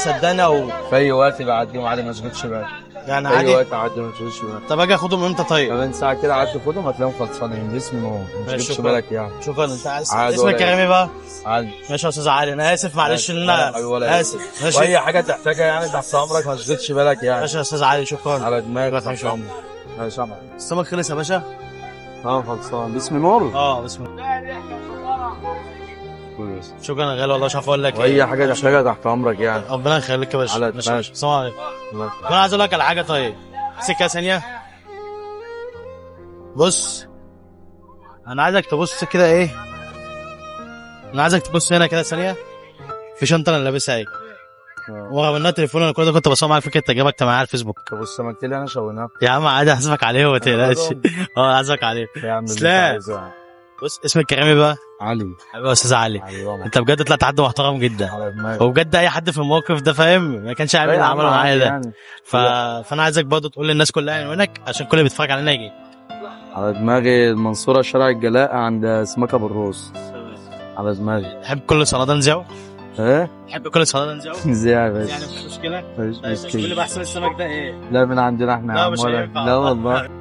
صدقني او في اي وقت بعديهم عادي ما تشغلش بالك. يعني في اي عادي. وقت عادي ما تشغلش بالك. طب اجي اخدهم امتى طيب؟ كمان ساعه كده عادي خدهم هتلاقيهم خلصانين باسمي ما تشغلش شكرا. بالك يعني. شكرا. انت عايز عادي اسمك ولا كريمي بقى؟ عادي. ماشي يا استاذ علي، انا اسف معلش ان انا اسف. ماشي. واي حاجه تحتاجها يعني تحت امرك ما تشغلش بالك يعني. ماشي يا استاذ علي، شكرا. على دماغك تحت يا عمرو. ماشي يا عمرو. السمك خلص يا باشا؟ خلصان باسم نور. بسم الله. شكرا يا غالي والله، مش عارف اقول لك واي حاجه تحتاجها تحت امرك يعني. ربنا يخليك يا باشا. على ماشي. دماغك. السلام عليكم. انا عايز اقول لك على حاجه. طيب سكه ثانيه. بص انا عايزك تبص كده ايه، انا عايزك تبص هنا كده ثانيه في شنطه انا لابسها ايه، ورغم انها تليفون انا كنت بصور معاك فكره تجربك معايا على الفيسبوك. طب السمكتين اللي انا شويناها يا عم عادي، هحاسبك عليه وما تقلقش. هحاسبك عليه. يا عم سلام. بص اسمك كريمي بقى. علي. حبيبي يا استاذ علي. انت بجد طلعت حد محترم جدا، على دماغك. وبجد اي حد في الموقف ده فاهم ما كانش عامل اللي عمله معايا ده يعني. فانا عايزك برضه تقول للناس كلها عنوانك عشان كل اللي بيتفرج علينا يجي. على دماغي المنصورة شارع الجلاء عند سمكة بالروس. على دماغي. تحب كل صلاة نزعه؟ ايه؟ تحب كل صلاة نزعه؟ ازاي يا باشا؟ يعني مفيش مشكلة؟ مفيش مشكلة. قول لي بقى احسن السمك ده ايه؟ لا من عندنا احنا. لا مش هينفع. لا والله.